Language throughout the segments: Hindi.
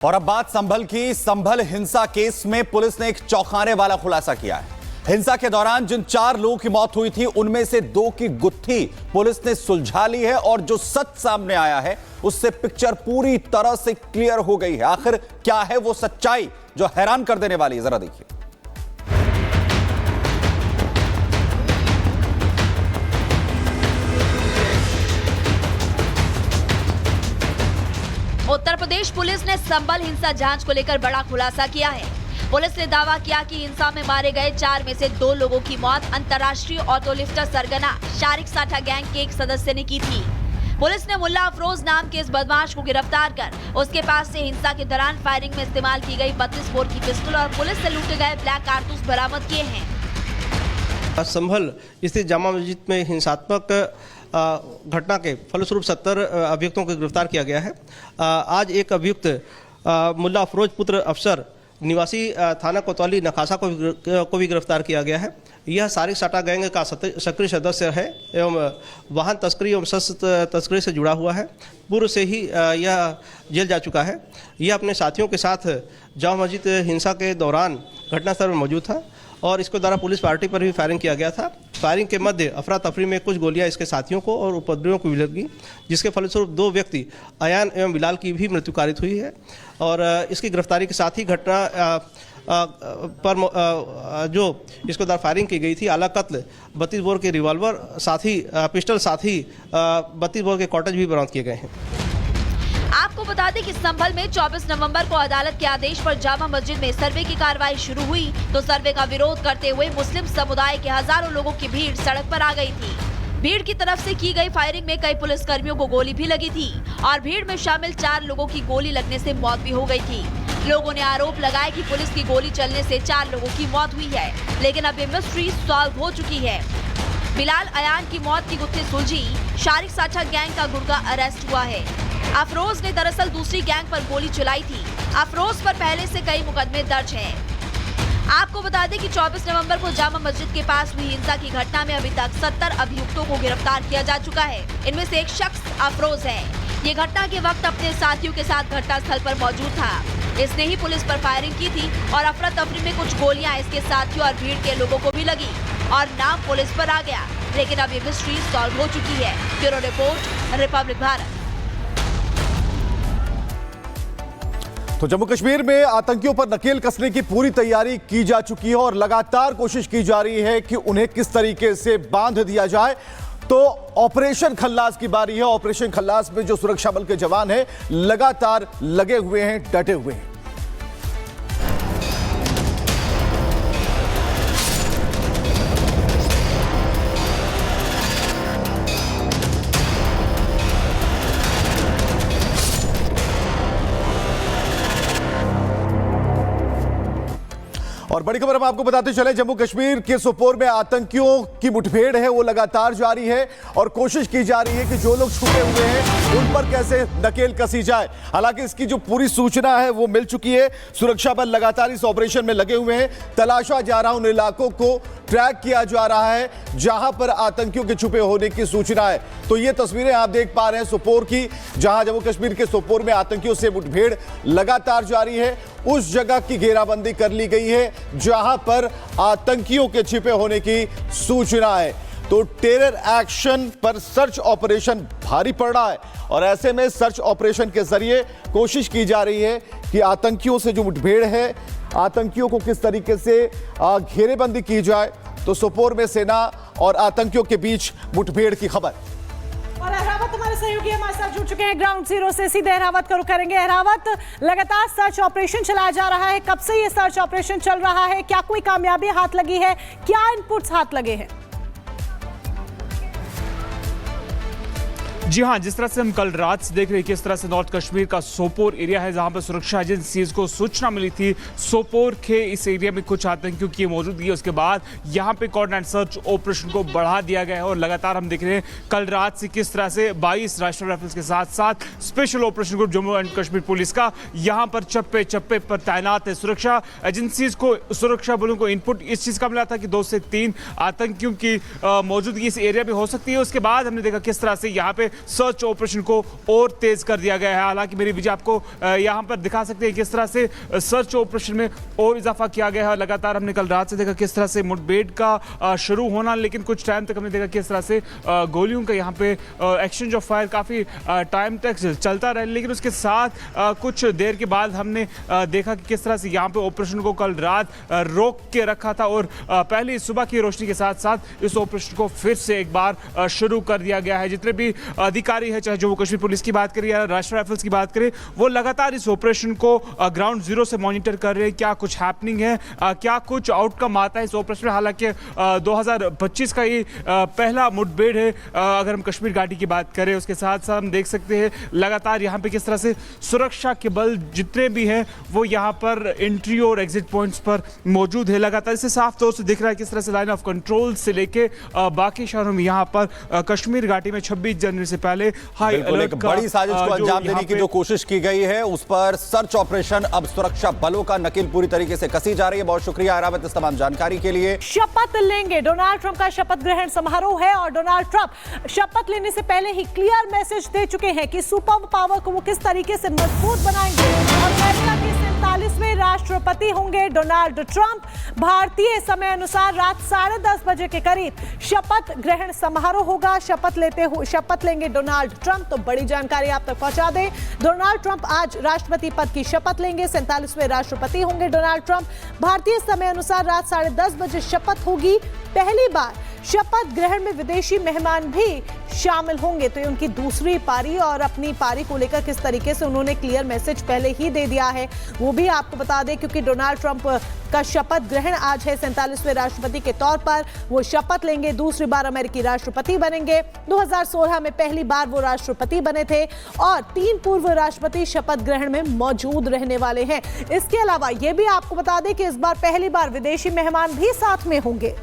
और अब बात संभल की। संभल हिंसा केस में पुलिस ने एक चौंकाने वाला खुलासा किया है। हिंसा के दौरान जिन 4 लोगों की मौत हुई थी उनमें से 2 की गुत्थी पुलिस ने सुलझा ली है और जो सच सामने आया है उससे पिक्चर पूरी तरह से क्लियर हो गई है। आखिर क्या है वो सच्चाई जो हैरान कर देने वाली है, जरा देखिए। उत्तर प्रदेश पुलिस ने संभल हिंसा जांच को लेकर बड़ा खुलासा किया है। पुलिस ने दावा किया कि हिंसा में मारे गए 4 में से 2 लोगों की मौत अंतर्राष्ट्रीय ऑटो लिफ्टर सरगना शारिक साठा गैंग के एक सदस्य ने की थी। पुलिस ने मुल्ला अफरोज नाम के इस बदमाश को गिरफ्तार कर उसके पास से हिंसा के दौरान फायरिंग में इस्तेमाल की गई 32 बोर की पिस्टल और पुलिस से लूटे गए ब्लैक कारतूस बरामद किए हैं। संभल स्थित जामा मस्जिद में हिंसात्मक घटना के फलस्वरूप 70 अभियुक्तों को गिरफ्तार किया गया है। आज एक अभियुक्त मुल्ला अफरोज पुत्र अफसर निवासी थाना कोतवाली नखासा को भी गिरफ्तार किया गया है। यह शारिक साठा गैंग का सक्रिय सदस्य है एवं वाहन तस्करी एवं शस्त्र तस्करी से जुड़ा हुआ है। पूर्व से ही यह जेल जा चुका है। यह अपने साथियों के साथ जामा मस्जिद हिंसा के दौरान घटनास्थल में मौजूद था और इसके द्वारा पुलिस पार्टी पर भी फायरिंग किया गया था। फायरिंग के मध्य अफरा तफरी में कुछ गोलियां इसके साथियों को और उपद्रवियों को भी लगी, जिसके फलस्वरूप 2 व्यक्ति अयान एवं बिलाल की भी मृत्यु कारित हुई है। और इसकी गिरफ्तारी के साथ ही घटना पर जो इसके द्वारा फायरिंग की गई थी आला कत्ल 32 बोर के रिवॉल्वर साथ ही पिस्टल साथ ही 32 बोर के कॉटेज भी बरामद किए गए हैं। आपको बता दें कि संभल में 24 नवंबर को अदालत के आदेश पर जामा मस्जिद में सर्वे की कार्रवाई शुरू हुई तो सर्वे का विरोध करते हुए मुस्लिम समुदाय के हजारों लोगों की भीड़ सड़क पर आ गई थी। भीड़ की तरफ से की गई फायरिंग में कई पुलिसकर्मियों को गोली भी लगी थी और भीड़ में शामिल 4 लोगों की गोली लगने से मौत भी हो गई थी। लोगों ने आरोप लगाया कि पुलिस की गोली चलने से 4 लोगों की मौत हुई है, लेकिन अब ये मिस्ट्री सॉल्व हो चुकी है। बिलाल अयान की मौत की गुत्थी सुलझी, शारिक साठा गैंग का गुर्गा अरेस्ट हुआ है। अफरोज ने दरअसल दूसरी गैंग पर गोली चलाई थी। अफरोज पर पहले से कई मुकदमे दर्ज हैं। आपको बता दें कि 24 नवंबर को जामा मस्जिद के पास हुई हिंसा की घटना में अभी तक 70 अभियुक्तों को गिरफ्तार किया जा चुका है। इनमें से एक शख्स अफरोज है। ये घटना के वक्त अपने साथियों के साथ घटनास्थल पर मौजूद था। इसने ही पुलिस पर फायरिंग की थी और अफरा तफरी में कुछ गोलियां इसके साथियों और भीड़ के लोगों को भी लगी और नाम पुलिस पर आ गया। लेकिन अब ये मिस्ट्री सॉल्व हो चुकी है। Bureau report, Republic Bharat. तो जम्मू कश्मीर में आतंकियों पर नकेल कसने की पूरी तैयारी की जा चुकी है और लगातार कोशिश की जा रही है कि उन्हें किस तरीके से बांध दिया जाए। तो ऑपरेशन खल्लास की बारी है। ऑपरेशन खल्लास में जो सुरक्षा बल के जवान हैं लगातार लगे हुए हैं, डटे हुए हैं। और बड़ी खबर हम आपको बताते चले, जम्मू कश्मीर के सोपोर में आतंकियों की मुठभेड़ है वो लगातार जारी है और कोशिश की जा रही है कि जो लोग छुपे हुए हैं उन पर कैसे नकेल कसी जाए। हालांकि इसकी जो पूरी सूचना है वो मिल चुकी है। सुरक्षा बल लगातार इस ऑपरेशन में लगे हुए हैं। तलाशा जा रहा उन इलाकों को ट्रैक किया जा रहा है जहां पर आतंकियों के छुपे होने की सूचना है। तो ये तस्वीरें आप देख पा रहे हैं सोपोर की, जहां जम्मू कश्मीर के सोपोर में आतंकियों से मुठभेड़ लगातार जारी है। उस जगह की घेराबंदी कर ली गई है जहां पर आतंकियों के छिपे होने की सूचना है। तो टेरर एक्शन पर सर्च ऑपरेशन भारी पड़ रहा है और ऐसे में सर्च ऑपरेशन के जरिए कोशिश की जा रही है कि आतंकियों से जो मुठभेड़ है, आतंकियों को किस तरीके से घेरेबंदी की जाए। तो सोपोर में सेना और आतंकियों के बीच मुठभेड़ की खबर। और अहरावत हमारे सहयोगी हमारे साथ जुड़ चुके हैं ग्राउंड जीरो से। सीधे अहरावत का रुख करेंगे। अहरावत, लगातार सर्च ऑपरेशन चलाया जा रहा है, कब से ये सर्च ऑपरेशन चल रहा है? क्या कोई कामयाबी हाथ लगी है? क्या इनपुट्स हाथ लगे हैं? जी हाँ, जिस तरह से हम कल रात से देख रहे हैं किस तरह से नॉर्थ कश्मीर का सोपोर एरिया है जहां पर सुरक्षा एजेंसीज को सूचना मिली थी सोपोर के इस एरिया में कुछ आतंकियों की मौजूदगी है। उसके बाद यहां पे कोऑर्डिनेट सर्च ऑपरेशन को बढ़ा दिया गया है और लगातार हम देख रहे हैं कल रात से किस तरह से 22 राष्ट्रीय राइफल्स के साथ साथ special operation group Jammu and Kashmir police का यहां पर चप्पे चप्पे पर तैनात है। सुरक्षा एजेंसीज को, सुरक्षा बलों को इनपुट इस चीज का मिला था कि 2 से 3 आतंकियों की मौजूदगी इस एरिया में हो सकती है। उसके बाद हमने देखा किस तरह से यहाँ पे सर्च ऑपरेशन को और तेज कर दिया गया है। हालांकि मेरी विजय आपको यहां पर दिखा सकते हैं किस तरह से सर्च ऑपरेशन में और इजाफा किया गया है। लगातार हमने कल रात से देखा किस तरह से मुठभेड़ का शुरू होना, लेकिन कुछ टाइम तक हमने देखा किस तरह से गोलियों का यहाँ पे एक्सचेंज ऑफ फायर काफी टाइम तक चलता रहा, लेकिन उसके साथ कुछ देर के बाद हमने देखा कि किस तरह से यहाँ पे ऑपरेशन को कल रात रोक के रखा था और पहली सुबह की रोशनी के साथ साथ इस ऑपरेशन को फिर से एक बार शुरू कर दिया गया है। जितने भी अधिकारी हैं, चाहे जम्मू कश्मीर पुलिस की बात करें या राष्ट्रीय राइफल्स की बात करें, वो लगातार इस ऑपरेशन को ग्राउंड जीरो से मॉनिटर कर रहे हैं। क्या कुछ हैपनिंग है, क्या कुछ आउटकम आता है इस ऑपरेशन में। हालांकि 2025 का ये पहला मुठभेड़ है अगर हम कश्मीर घाटी की बात करें। उसके साथ साथ हम देख सकते हैं लगातार यहाँ पे किस तरह से सुरक्षा के बल जितने भी हैं वो यहाँ पर एंट्री और एग्जिट पॉइंट्स पर मौजूद है। लगातार इससे साफ तौर से दिख रहा है किस तरह से लाइन ऑफ कंट्रोल से लेके बाकी शहरों में यहाँ पर कश्मीर घाटी में 26 जनवरी से पहले हाई अलर्ट का बड़ी साजिश को अंजाम देने की जो कोशिश की गई है उस पर सर्च ऑपरेशन अब सुरक्षा बलों का नकेल पूरी तरीके से कसी जा रही है। बहुत शुक्रिया अहरावत इस तमाम जानकारी के लिए। शपथ लेंगे, डोनाल्ड ट्रंप का शपथ ग्रहण समारोह है और डोनाल्ड ट्रंप शपथ लेने से पहले ही क्लियर मैसेज दे चुके हैं कि सुपर पावर को वो किस तरीके से मजबूत बनाएंगे और अमेरिका के 47वें राष्ट्रपति होंगे डोनाल्ड ट्रंप। भारतीय समय अनुसार रात 10:30 बजे के करीब शपथ ग्रहण समारोह होगा। शपथ लेंगे डोनाल्ड ट्रंप। तो बड़ी जानकारी आप तक पहुंचा दें, डोनाल्ड ट्रंप आज राष्ट्रपति पद की शपथ लेंगे। 47वें राष्ट्रपति होंगे डोनाल्ड ट्रंप। भारतीय समय अनुसार रात 10:30 बजे शपथ होगी। पहली बार शपथ ग्रहण में विदेशी मेहमान भी शामिल होंगे। तो ये उनकी दूसरी पारी और अपनी पारी को लेकर किस तरीके से उन्होंने क्लियर मैसेज पहले ही दे दिया है वो भी आपको बता दें, क्योंकि डोनाल्ड ट्रंप का शपथ ग्रहण आज है। 47वें राष्ट्रपति के तौर पर वो शपथ लेंगे, दूसरी बार अमेरिकी राष्ट्रपति बनेंगे। 2016 में पहली बार वो राष्ट्रपति बने थे और 3 पूर्व राष्ट्रपति शपथ ग्रहण में मौजूद रहने वाले हैं। इसके अलावा ये भी आपको बता दें कि इस बार पहली बार विदेशी मेहमान भी साथ में होंगे।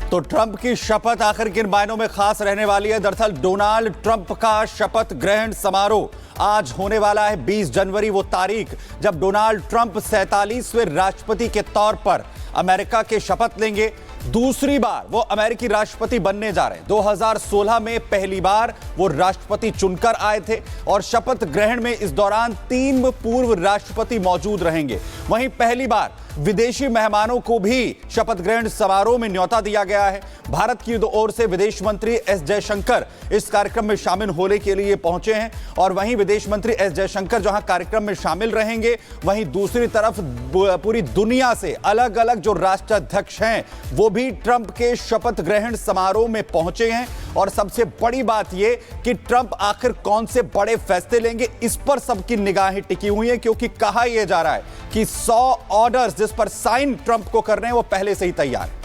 तो ट्रंप की शपथ आखिर किन मायनों में खास रहने वाली है? दरअसल डोनाल्ड ट्रंप का शपथ ग्रहण समारोह आज होने वाला है 20 जनवरी, वो तारीख जब डोनाल्ड ट्रंप 47वें राष्ट्रपति के तौर पर अमेरिका के शपथ लेंगे। दूसरी बार वो अमेरिकी राष्ट्रपति बनने जा रहे हैं। 2016 में पहली बार वो राष्ट्रपति चुनकर आए थे और शपथ ग्रहण में इस दौरान 3 पूर्व राष्ट्रपति मौजूद रहेंगे। वहीं पहली बार विदेशी मेहमानों को भी शपथ ग्रहण समारोह में न्योता दिया गया है। भारत की ओर से विदेश मंत्री एस जयशंकर इस कार्यक्रम में शामिल होने के लिए पहुंचे हैं और वहीं विदेश मंत्री एस जयशंकर जहां कार्यक्रम में शामिल रहेंगे, वहीं दूसरी तरफ पूरी दुनिया से अलग अलग जो राष्ट्राध्यक्ष हैं वो भी ट्रंप के शपथ ग्रहण समारोह में पहुंचे हैं। और सबसे बड़ी बात यह कि ट्रंप आखिर कौन से बड़े फैसले लेंगे, इस पर सबकी निगाहें टिकी हुई हैं, क्योंकि कहा यह जा रहा है कि 100 ऑर्डर्स जिस पर साइन ट्रंप को करने हैं वो पहले से ही तैयार है।